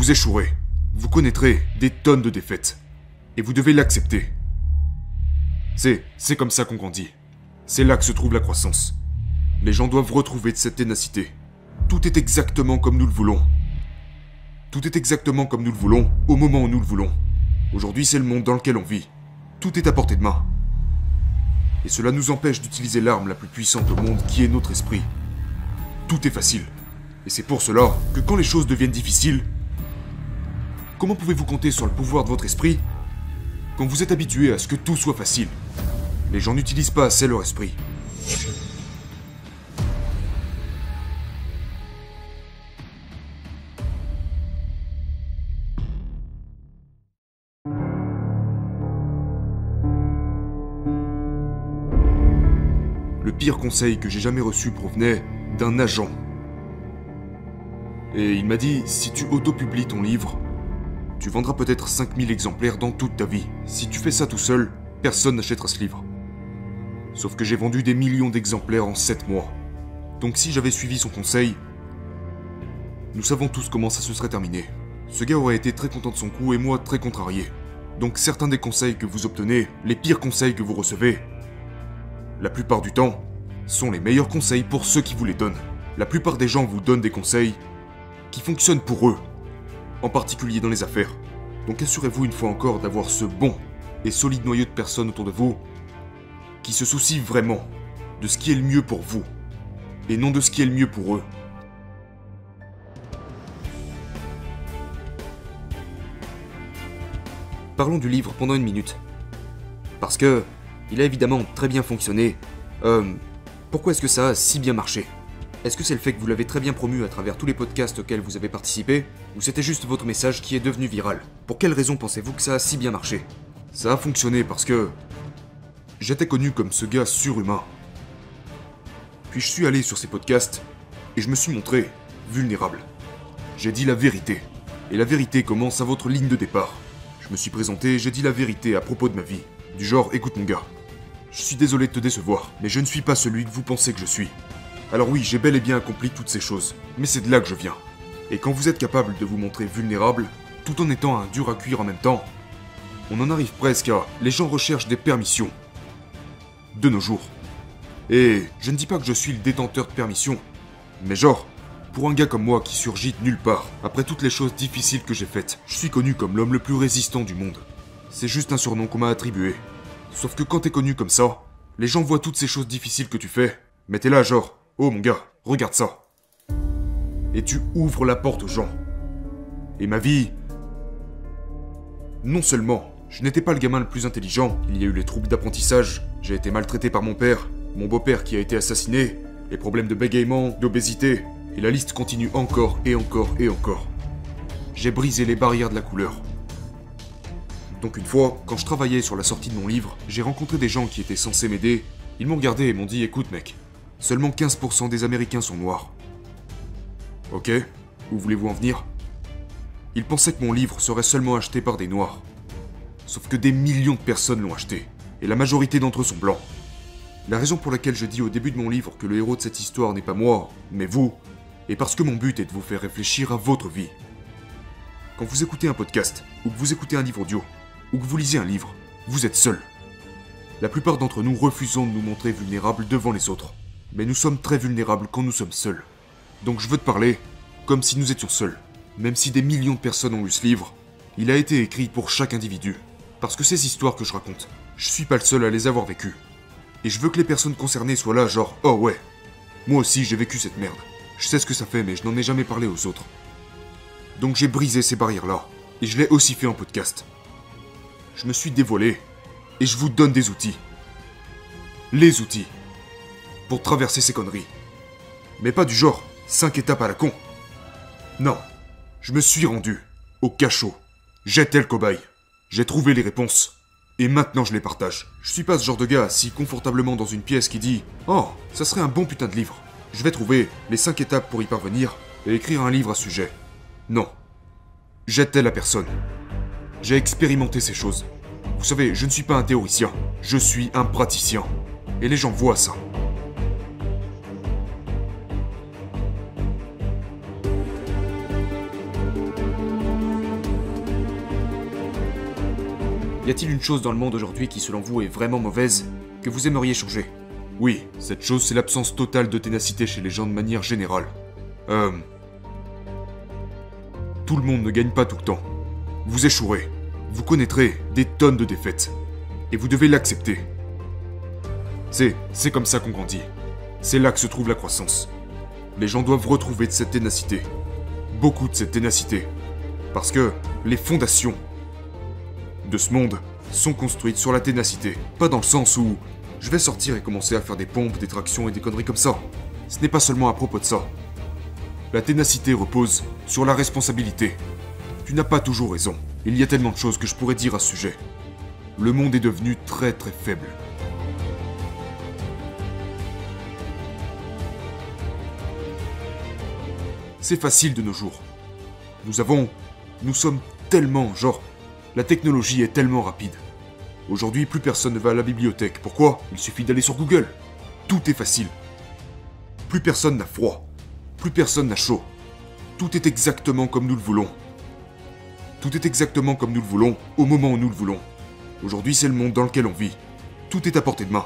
vous échouerez. Vous connaîtrez des tonnes de défaites. Et vous devez l'accepter. C'est comme ça qu'on grandit. C'est là que se trouve la croissance. Les gens doivent retrouver de cette ténacité. Tout est exactement comme nous le voulons. Tout est exactement comme nous le voulons, au moment où nous le voulons. Aujourd'hui, c'est le monde dans lequel on vit. Tout est à portée de main. Et cela nous empêche d'utiliser l'arme la plus puissante au monde, qui est notre esprit. Tout est facile. Et c'est pour cela que quand les choses deviennent difficiles, comment pouvez-vous compter sur le pouvoir de votre esprit quand vous êtes habitué à ce que tout soit facile? Les gens n'utilisent pas assez leur esprit. Le pire conseil que j'ai jamais reçu provenait d'un agent. Et il m'a dit, si tu auto-publies ton livre, tu vendras peut-être 5000 exemplaires dans toute ta vie. Si tu fais ça tout seul, personne n'achètera ce livre. Sauf que j'ai vendu des millions d'exemplaires en 7 mois. Donc si j'avais suivi son conseil, nous savons tous comment ça se serait terminé. Ce gars aurait été très content de son coup et moi très contrarié. Donc certains des conseils que vous obtenez, les pires conseils que vous recevez, la plupart du temps, sont les meilleurs conseils pour ceux qui vous les donnent. La plupart des gens vous donnent des conseils qui fonctionnent pour eux, en particulier dans les affaires. Donc assurez-vous une fois encore d'avoir ce bon et solide noyau de personnes autour de vous qui se soucient vraiment de ce qui est le mieux pour vous, et non de ce qui est le mieux pour eux. Parlons du livre pendant une minute. Parce que il a évidemment très bien fonctionné. Pourquoi est-ce que ça a si bien marché? Est-ce que c'est le fait que vous l'avez très bien promu à travers tous les podcasts auxquels vous avez participé, ou c'était juste votre message qui est devenu viral? Pour quelle raison pensez-vous que ça a si bien marché? Ça a fonctionné parce que j'étais connu comme ce gars surhumain. Puis je suis allé sur ces podcasts et je me suis montré vulnérable. J'ai dit la vérité. Et la vérité commence à votre ligne de départ. Je me suis présenté, j'ai dit la vérité à propos de ma vie. Du genre, écoute mon gars, je suis désolé de te décevoir, mais je ne suis pas celui que vous pensez que je suis. Alors oui, j'ai bel et bien accompli toutes ces choses, mais c'est de là que je viens. Et quand vous êtes capable de vous montrer vulnérable, tout en étant un dur à cuire en même temps, on en arrive presque à... Les gens recherchent des permissions. De nos jours. Et je ne dis pas que je suis le détenteur de permission, mais genre, pour un gars comme moi qui surgit de nulle part, après toutes les choses difficiles que j'ai faites, je suis connu comme l'homme le plus résistant du monde. C'est juste un surnom qu'on m'a attribué. Sauf que quand t'es connu comme ça, les gens voient toutes ces choses difficiles que tu fais, mais t'es là genre, oh mon gars, regarde ça. Et tu ouvres la porte aux gens. Et ma vie... Non seulement, je n'étais pas le gamin le plus intelligent, il y a eu les troubles d'apprentissage, j'ai été maltraité par mon père, mon beau-père qui a été assassiné, les problèmes de bégaiement, d'obésité, et la liste continue encore et encore et encore. J'ai brisé les barrières de la couleur. Donc une fois, quand je travaillais sur la sortie de mon livre, j'ai rencontré des gens qui étaient censés m'aider. Ils m'ont regardé et m'ont dit « Écoute mec, seulement 15% des Américains sont noirs. » Ok, où voulez-vous en venir? Ils pensaient que mon livre serait seulement acheté par des noirs. Sauf que des millions de personnes l'ont acheté, et la majorité d'entre eux sont blancs. La raison pour laquelle je dis au début de mon livre que le héros de cette histoire n'est pas moi, mais vous, est parce que mon but est de vous faire réfléchir à votre vie. Quand vous écoutez un podcast, ou que vous écoutez un livre audio, ou que vous lisez un livre, vous êtes seul. La plupart d'entre nous refusons de nous montrer vulnérables devant les autres. Mais nous sommes très vulnérables quand nous sommes seuls. Donc je veux te parler comme si nous étions seuls. Même si des millions de personnes ont lu ce livre, il a été écrit pour chaque individu. Parce que ces histoires que je raconte, je suis pas le seul à les avoir vécues. Et je veux que les personnes concernées soient là genre « Oh ouais, moi aussi j'ai vécu cette merde. Je sais ce que ça fait mais je n'en ai jamais parlé aux autres. » Donc j'ai brisé ces barrières-là. Et je l'ai aussi fait en podcast. Je me suis dévoilé, et je vous donne des outils. Les outils. Pour traverser ces conneries. Mais pas du genre 5 étapes à la con. Non, je me suis rendu au cachot. J'étais le cobaye. J'ai trouvé les réponses. Et maintenant je les partage. Je suis pas ce genre de gars assis confortablement dans une pièce qui dit « Oh, ça serait un bon putain de livre. Je vais trouver les 5 étapes pour y parvenir et écrire un livre à ce sujet. » Non. J'étais la personne. J'ai expérimenté ces choses. Vous savez, je ne suis pas un théoricien, je suis un praticien. Et les gens voient ça. Y a-t-il une chose dans le monde aujourd'hui qui, selon vous, est vraiment mauvaise, que vous aimeriez changer? Oui, cette chose, c'est l'absence totale de ténacité chez les gens de manière générale. Tout le monde ne gagne pas tout le temps. Vous échouerez. Vous connaîtrez des tonnes de défaites. Et vous devez l'accepter. C'est comme ça qu'on grandit. C'est là que se trouve la croissance. Les gens doivent retrouver de cette ténacité. Beaucoup de cette ténacité. Parce que les fondations de ce monde sont construites sur la ténacité. Pas dans le sens où je vais sortir et commencer à faire des pompes, des tractions et des conneries comme ça. Ce n'est pas seulement à propos de ça. La ténacité repose sur la responsabilité. Tu n'as pas toujours raison. Il y a tellement de choses que je pourrais dire à ce sujet. Le monde est devenu très très faible. C'est facile de nos jours. Nous sommes tellement, la technologie est tellement rapide. Aujourd'hui, plus personne ne va à la bibliothèque. Pourquoi? Il suffit d'aller sur Google. Tout est facile. Plus personne n'a froid. Plus personne n'a chaud. Tout est exactement comme nous le voulons. Tout est exactement comme nous le voulons, au moment où nous le voulons. Aujourd'hui, c'est le monde dans lequel on vit. Tout est à portée de main.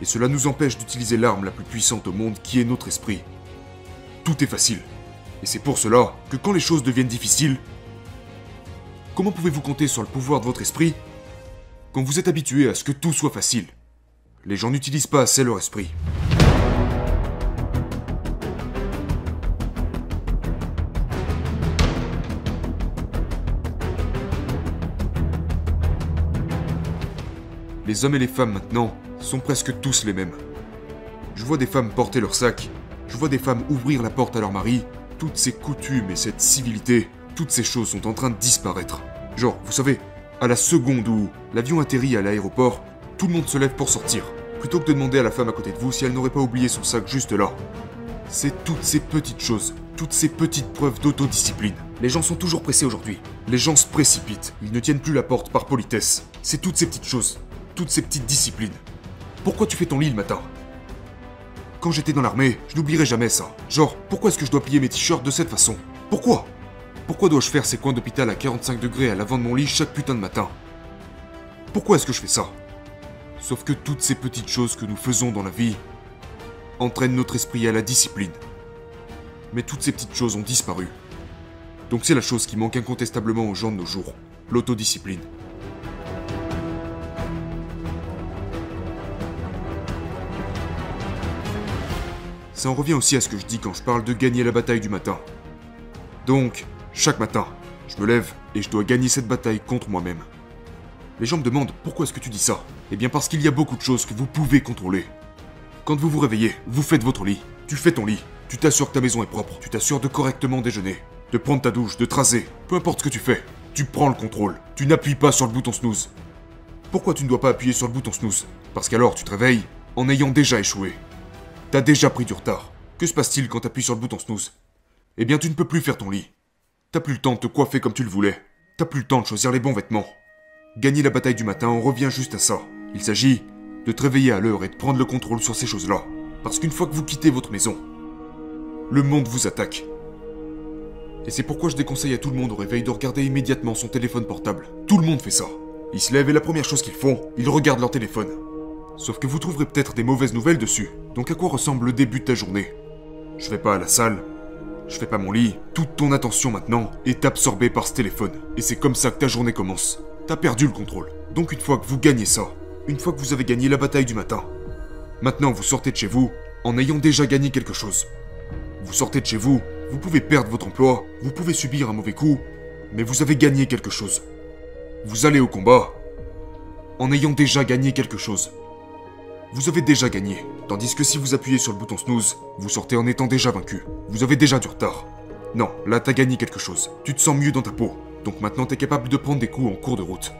Et cela nous empêche d'utiliser l'arme la plus puissante au monde, qui est notre esprit. Tout est facile. Et c'est pour cela que quand les choses deviennent difficiles, comment pouvez-vous compter sur le pouvoir de votre esprit quand vous êtes habitué à ce que tout soit facile? Les gens n'utilisent pas assez leur esprit. Les hommes et les femmes maintenant sont presque tous les mêmes. Je vois des femmes porter leur sac, je vois des femmes ouvrir la porte à leur mari. Toutes ces coutumes et cette civilité, toutes ces choses sont en train de disparaître. Genre, vous savez, à la seconde où l'avion atterrit à l'aéroport, tout le monde se lève pour sortir, plutôt que de demander à la femme à côté de vous si elle n'aurait pas oublié son sac juste là. C'est toutes ces petites choses, toutes ces petites preuves d'autodiscipline. Les gens sont toujours pressés aujourd'hui. Les gens se précipitent, ils ne tiennent plus la porte par politesse. C'est toutes ces petites choses, toutes ces petites disciplines. Pourquoi tu fais ton lit le matin? Quand j'étais dans l'armée, je n'oublierai jamais ça. Genre, pourquoi est-ce que je dois plier mes t-shirts de cette façon? Pourquoi? Pourquoi dois-je faire ces coins d'hôpital à 45 degrés à l'avant de mon lit chaque putain de matin? Pourquoi est-ce que je fais ça? Sauf que toutes ces petites choses que nous faisons dans la vie entraînent notre esprit à la discipline. Mais toutes ces petites choses ont disparu. Donc c'est la chose qui manque incontestablement aux gens de nos jours, l'autodiscipline. Ça en revient aussi à ce que je dis quand je parle de gagner la bataille du matin. Donc, chaque matin, je me lève et je dois gagner cette bataille contre moi-même. Les gens me demandent pourquoi est-ce que tu dis ça? Eh bien parce qu'il y a beaucoup de choses que vous pouvez contrôler. Quand vous vous réveillez, vous faites votre lit, tu fais ton lit, tu t'assures que ta maison est propre, tu t'assures de correctement déjeuner, de prendre ta douche, de te raser, peu importe ce que tu fais, tu prends le contrôle, tu n'appuies pas sur le bouton snooze. Pourquoi tu ne dois pas appuyer sur le bouton snooze? Parce qu'alors tu te réveilles en ayant déjà échoué. T'as déjà pris du retard. Que se passe-t-il quand t'appuies sur le bouton snooze? Eh bien tu ne peux plus faire ton lit. T'as plus le temps de te coiffer comme tu le voulais. T'as plus le temps de choisir les bons vêtements. Gagner la bataille du matin, on revient juste à ça. Il s'agit de te réveiller à l'heure et de prendre le contrôle sur ces choses-là. Parce qu'une fois que vous quittez votre maison, le monde vous attaque. Et c'est pourquoi je déconseille à tout le monde au réveil de regarder immédiatement son téléphone portable. Tout le monde fait ça. Ils se lèvent et la première chose qu'ils font, ils regardent leur téléphone. Sauf que vous trouverez peut-être des mauvaises nouvelles dessus. Donc à quoi ressemble le début de ta journée? Je vais pas à la salle, je fais pas mon lit. Toute ton attention maintenant est absorbée par ce téléphone. Et c'est comme ça que ta journée commence. T'as perdu le contrôle. Donc une fois que vous gagnez ça, une fois que vous avez gagné la bataille du matin, maintenant vous sortez de chez vous en ayant déjà gagné quelque chose. Vous sortez de chez vous, vous pouvez perdre votre emploi, vous pouvez subir un mauvais coup, mais vous avez gagné quelque chose. Vous allez au combat en ayant déjà gagné quelque chose. Vous avez déjà gagné, tandis que si vous appuyez sur le bouton snooze, vous sortez en étant déjà vaincu. Vous avez déjà du retard. Non, là t'as gagné quelque chose. Tu te sens mieux dans ta peau. Donc maintenant t'es capable de prendre des coups en cours de route.